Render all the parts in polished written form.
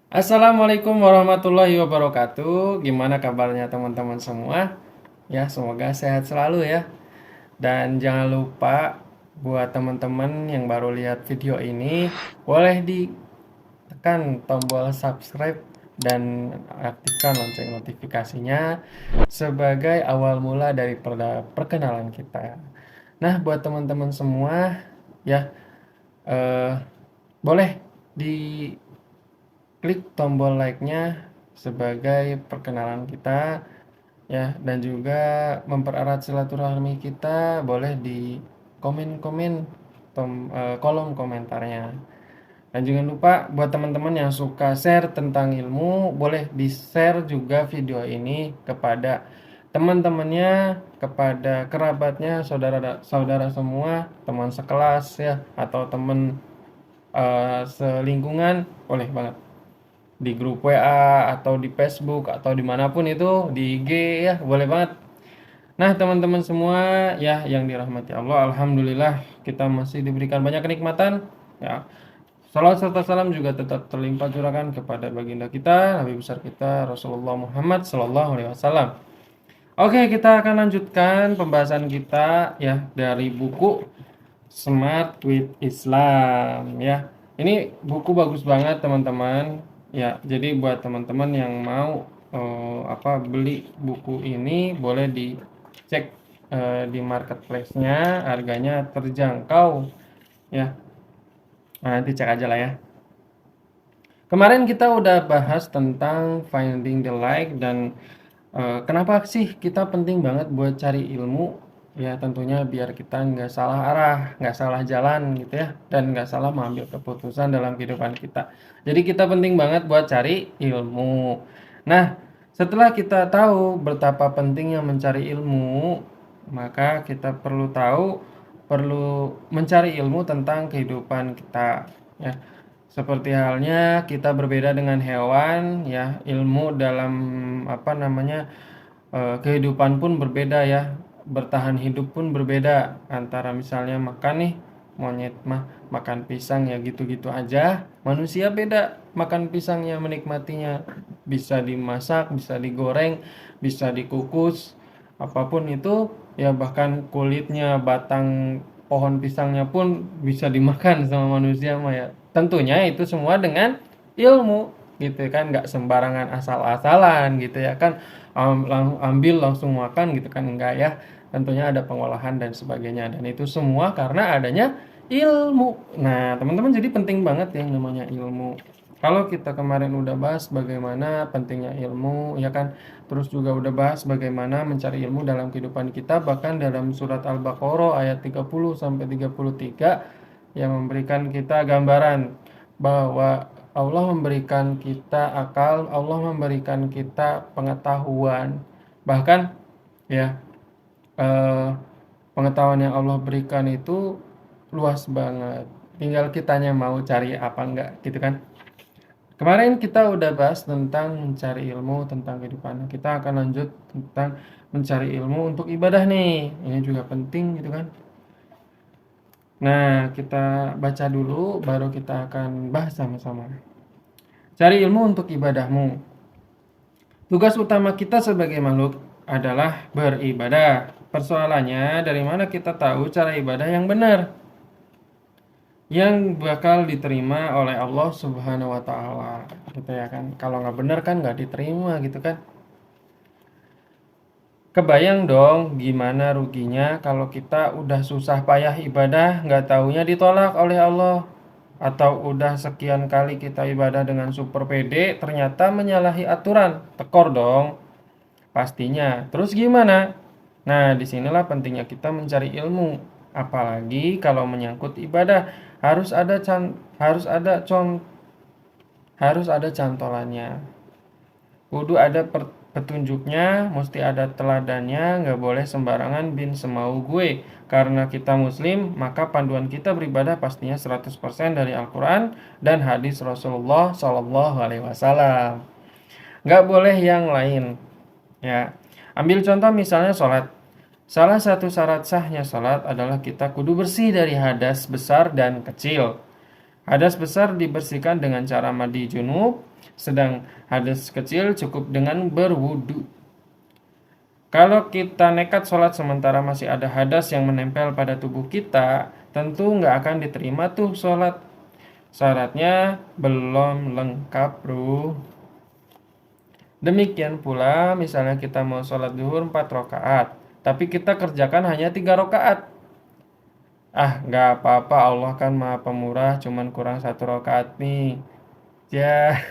Assalamualaikum warahmatullahi wabarakatuh. Gimana kabarnya teman-teman semua? Ya, semoga sehat selalu ya. Dan jangan lupa buat teman-teman yang baru lihat video ini, boleh ditekan tombol subscribe dan aktifkan lonceng notifikasinya sebagai awal mula dari perkenalan kita. Nah, buat teman-teman semua ya, eh, boleh di klik tombol like-nya sebagai perkenalan kita ya, dan juga mempererat silaturahmi kita boleh di komen-komen kolom komentarnya. Dan jangan lupa buat teman-teman yang suka share tentang ilmu, boleh di-share juga video ini kepada teman-temannya, kepada kerabatnya, saudara-saudara semua, teman sekelas ya, atau teman selingkungan, boleh banget di grup WA atau di Facebook atau dimanapun itu, di IG ya, boleh banget. Nah, teman-teman semua ya yang dirahmati Allah, alhamdulillah kita masih diberikan banyak kenikmatan ya. Salawat serta salam juga tetap terlimpah curahkan kepada baginda kita, Nabi besar kita Rasulullah Muhammad Sallallahu Alaihi Wasallam. Oke, kita akan lanjutkan pembahasan kita ya dari buku Smart with Islam ya. Ini buku bagus banget teman-teman. Ya, jadi buat teman-teman yang mau beli buku ini boleh dicek di marketplace-nya, harganya terjangkau ya. Nah, nanti cek aja lah ya. Kemarin kita udah bahas tentang finding the light dan kenapa sih kita penting banget buat cari ilmu? Ya tentunya biar kita nggak salah arah, nggak salah jalan gitu ya, dan nggak salah mengambil keputusan dalam kehidupan kita. Jadi kita penting banget buat cari ilmu. Nah, setelah kita tahu betapa pentingnya mencari ilmu, maka kita perlu mencari ilmu tentang kehidupan kita. Ya, seperti halnya kita berbeda dengan hewan, ya ilmu dalam kehidupan pun berbeda ya, bertahan hidup pun berbeda. Antara misalnya makan nih, monyet mah makan pisang ya gitu-gitu aja, manusia beda, makan pisangnya menikmatinya bisa dimasak, bisa digoreng, bisa dikukus, apapun itu ya, bahkan kulitnya, batang pohon pisangnya pun bisa dimakan sama manusia mah ya. Tentunya itu semua dengan ilmu gitu kan, nggak sembarangan asal-asalan gitu ya kan, ambil langsung makan gitu kan, enggak ya. Tentunya ada pengolahan dan sebagainya, dan itu semua karena adanya ilmu. Nah, teman-teman, jadi penting banget yang namanya ilmu. Kalau kita kemarin udah bahas bagaimana pentingnya ilmu ya kan, terus juga udah bahas bagaimana mencari ilmu dalam kehidupan kita, bahkan dalam surat Al-Baqarah ayat 30 sampai 33 yang memberikan kita gambaran bahwa Allah memberikan kita akal, Allah memberikan kita pengetahuan. Bahkan ya, eh, pengetahuan yang Allah berikan itu luas banget. Tinggal kitanya mau cari apa enggak gitu kan. Kemarin kita udah bahas tentang mencari ilmu tentang kehidupan. Kita akan lanjut tentang mencari ilmu untuk ibadah nih. Ini juga penting gitu kan. Nah, kita baca dulu baru kita akan bahas sama-sama. Cari ilmu untuk ibadahmu. Tugas utama kita sebagai makhluk adalah beribadah. Persoalannya, dari mana kita tahu cara ibadah yang benar, yang bakal diterima oleh Allah Subhanahu wa taala. Gitu ya kan. Kalau nggak benar kan nggak diterima gitu kan. Kebayang dong gimana ruginya kalau kita udah susah payah ibadah, nggak taunya ditolak oleh Allah. Atau udah sekian kali kita ibadah dengan super pede, ternyata menyalahi aturan. Tekor dong, pastinya. Terus gimana? Nah, disinilah pentingnya kita mencari ilmu. Apalagi kalau menyangkut ibadah, harus ada cantolannya. Kudu ada petunjuknya, mesti ada teladannya, nggak boleh sembarangan bin semau gue. Karena kita muslim, maka panduan kita beribadah pastinya 100% dari Al-Quran dan hadis Rasulullah Shallallahu Alaihi Wasallam. Nggak boleh yang lain. Ya, ambil contoh misalnya sholat. Salah satu syarat sahnya sholat adalah kita kudu bersih dari hadas besar dan kecil. Hadas besar dibersihkan dengan cara mandi junub, Sedang hadas kecil cukup dengan berwudu. Kalau kita nekat sholat sementara masih ada hadas yang menempel pada tubuh kita, tentu nggak akan diterima tuh sholat. Syaratnya belum lengkap, bro. Demikian pula misalnya kita mau sholat zuhur 4 rakaat, tapi kita kerjakan hanya 3 rakaat. Nggak apa-apa, Allah kan maha pemurah, cuman kurang 1 rakaat nih. Ya,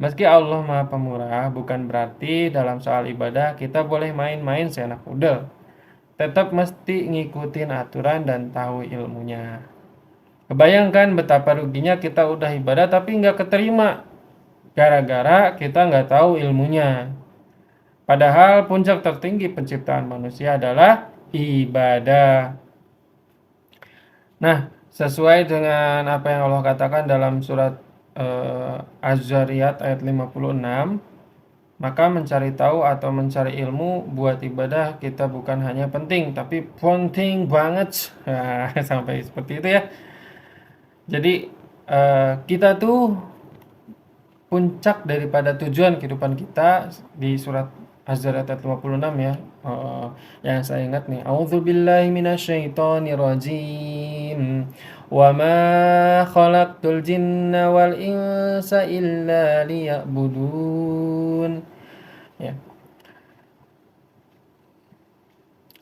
meski Allah maha pemurah, bukan berarti dalam soal ibadah kita boleh main-main seenak udel. Tetap mesti ngikutin aturan dan tahu ilmunya. Kebayangkan betapa ruginya kita udah ibadah tapi nggak keterima. Gara-gara kita nggak tahu ilmunya. Padahal puncak tertinggi penciptaan manusia adalah ibadah. Nah, sesuai dengan apa yang Allah katakan dalam surat Az-Zariyat ayat 56, maka mencari tahu atau mencari ilmu buat ibadah kita bukan hanya penting, tapi penting banget. Nah, sampai seperti itu ya. Jadi kita tuh puncak daripada tujuan kehidupan kita di surat Az-Zariyat ayat 56 ya. Yang saya ingat nih, A'udzubillahi minasyaitonirrajim. Wa ma khalaqtul jinna wal insa illa liya'budun. Ya.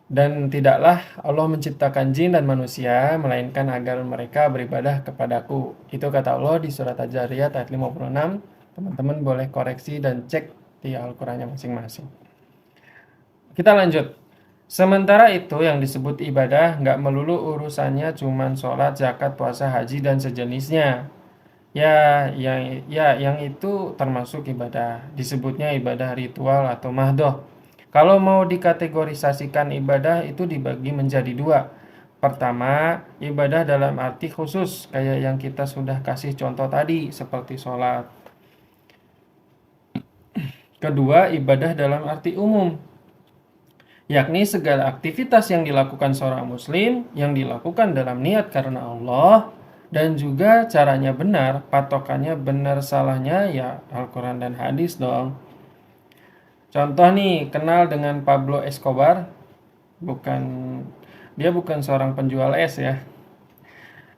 Dan tidaklah Allah menciptakan jin dan manusia melainkan agar mereka beribadah kepadaku. Itu kata Allah di surat Az-Zariyat ayat 56. Teman-teman boleh koreksi dan cek di Al-Qur'annya masing-masing. Kita lanjut. Sementara itu yang disebut ibadah nggak melulu urusannya cuman sholat, zakat, puasa, haji dan sejenisnya. Yang itu termasuk ibadah. Disebutnya ibadah ritual atau mahdoh. Kalau mau dikategorisasikan ibadah itu dibagi menjadi dua. Pertama, ibadah dalam arti khusus kayak yang kita sudah kasih contoh tadi seperti sholat. Kedua, ibadah dalam arti umum, yakni segala aktivitas yang dilakukan seorang muslim yang dilakukan dalam niat karena Allah dan juga caranya benar, patokannya benar salahnya ya Al-Quran dan hadis dong. Contoh nih, kenal dengan Pablo Escobar? Dia bukan seorang penjual es ya.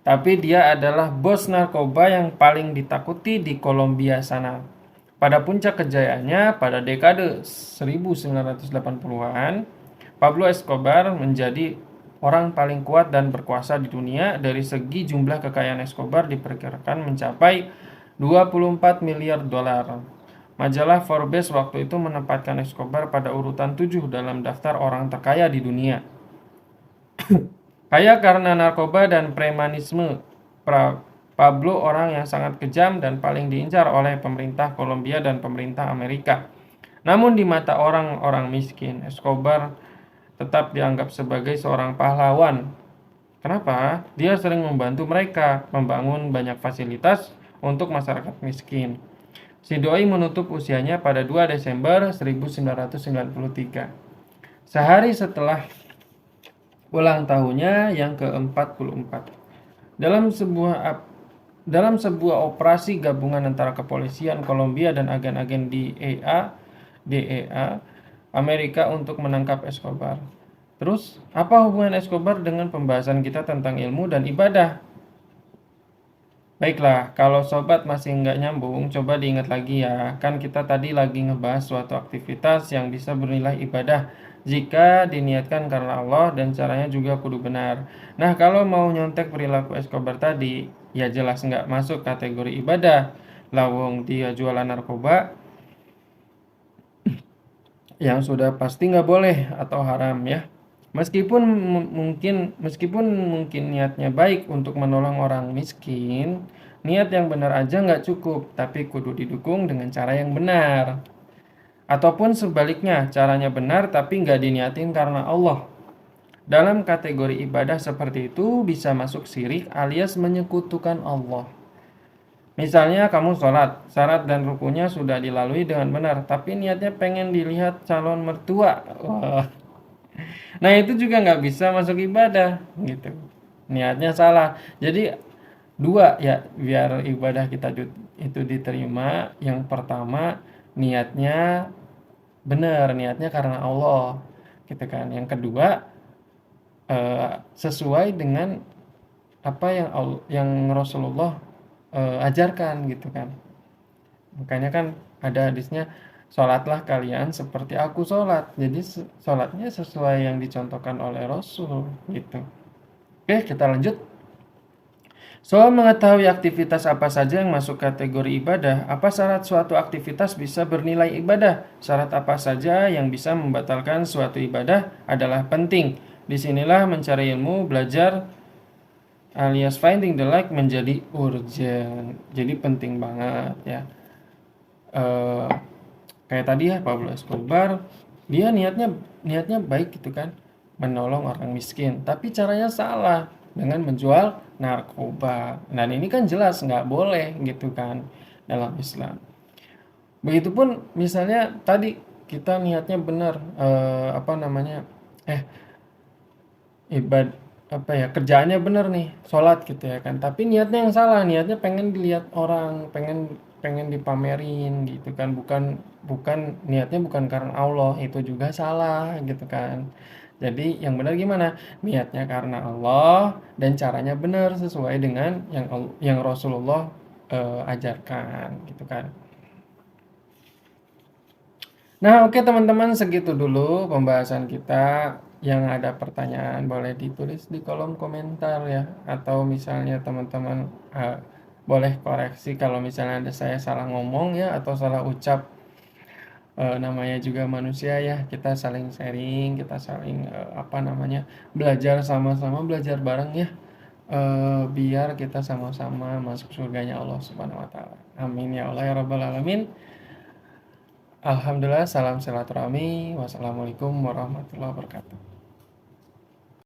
Tapi dia adalah bos narkoba yang paling ditakuti di Kolombia sana. Pada puncak kejayaannya pada dekade 1980-an, Pablo Escobar menjadi orang paling kuat dan berkuasa di dunia. Dari segi jumlah kekayaan Escobar diperkirakan mencapai 24 miliar dolar. Majalah Forbes waktu itu menempatkan Escobar pada urutan 7 dalam daftar orang terkaya di dunia. Kaya karena narkoba dan premanisme, Pablo orang yang sangat kejam dan paling diincar oleh pemerintah Kolombia dan pemerintah Amerika. Namun di mata orang-orang miskin, Escobar tetap dianggap sebagai seorang pahlawan. Kenapa? Dia sering membantu mereka membangun banyak fasilitas untuk masyarakat miskin. Si doi menutup usianya pada 2 Desember 1993. Sehari setelah ulang tahunnya yang ke-44. Dalam sebuah operasi gabungan antara kepolisian Kolombia dan agen-agen DEA Amerika untuk menangkap Escobar. Terus, apa hubungan Escobar dengan pembahasan kita tentang ilmu dan ibadah? Baiklah, kalau sobat masih nggak nyambung, coba diingat lagi ya. Kan kita tadi lagi ngebahas suatu aktivitas yang bisa bernilai ibadah jika diniatkan karena Allah dan caranya juga kudu benar. Nah, kalau mau nyontek perilaku Escobar tadi, ya jelas nggak masuk kategori ibadah. Lawong dia jualan narkoba, yang sudah pasti nggak boleh atau haram ya. Meskipun mungkin niatnya baik untuk menolong orang miskin, niat yang benar aja nggak cukup, tapi kudu didukung dengan cara yang benar. Ataupun sebaliknya, caranya benar tapi nggak diniatin karena Allah. Dalam kategori ibadah seperti itu bisa masuk syirik alias menyekutukan Allah. Misalnya kamu sholat, syarat dan rukunya sudah dilalui dengan benar, tapi niatnya pengen dilihat calon mertua. Wah. Nah itu juga nggak bisa masuk ibadah gitu. Niatnya salah. Jadi Dua ya, biar ibadah kita itu diterima. Yang pertama, niatnya benar, niatnya karena Allah gitu kan. Yang kedua, sesuai dengan apa yang Rasulullah ajarkan gitu kan. Makanya kan ada hadisnya, sholatlah kalian seperti aku sholat. Jadi sholatnya sesuai yang dicontohkan oleh Rasul gitu. Oke, kita lanjut. Soal mengetahui aktivitas apa saja yang masuk kategori ibadah, apa syarat suatu aktivitas bisa bernilai ibadah? Syarat apa saja yang bisa membatalkan suatu ibadah adalah penting. Disinilah mencari ilmu, belajar, alias finding the like menjadi urgent. Jadi penting banget ya. Eh, Kayak tadi ya, Pablo Escobar, dia niatnya baik gitu kan, menolong orang miskin, tapi caranya salah dengan menjual narkoba. Dan ini kan jelas nggak boleh gitu kan dalam Islam. Begitupun misalnya tadi kita niatnya benar, apa namanya, ibad apa ya, kerjaannya bener nih, sholat gitu ya kan, tapi niatnya yang salah, niatnya pengen dilihat orang, pengen pengen dipamerin gitu kan, bukan bukan niatnya bukan karena Allah, itu juga salah gitu kan. Jadi yang benar gimana, niatnya karena Allah dan caranya benar sesuai dengan yang Rasulullah ajarkan gitu kan. Nah, oke teman-teman, segitu dulu pembahasan kita. Yang ada pertanyaan boleh ditulis di kolom komentar ya, atau misalnya teman-teman boleh koreksi kalau misalnya ada saya salah ngomong ya, atau salah ucap. Namanya juga manusia ya, kita saling sharing, kita saling apa namanya, belajar sama-sama, belajar bareng ya. Biar kita sama-sama masuk surganya Allah Subhanahu wa taala. Amin ya Allah ya rabbal alamin. Alhamdulillah, salam silaturahmi. Wassalamualaikum warahmatullahi wabarakatuh.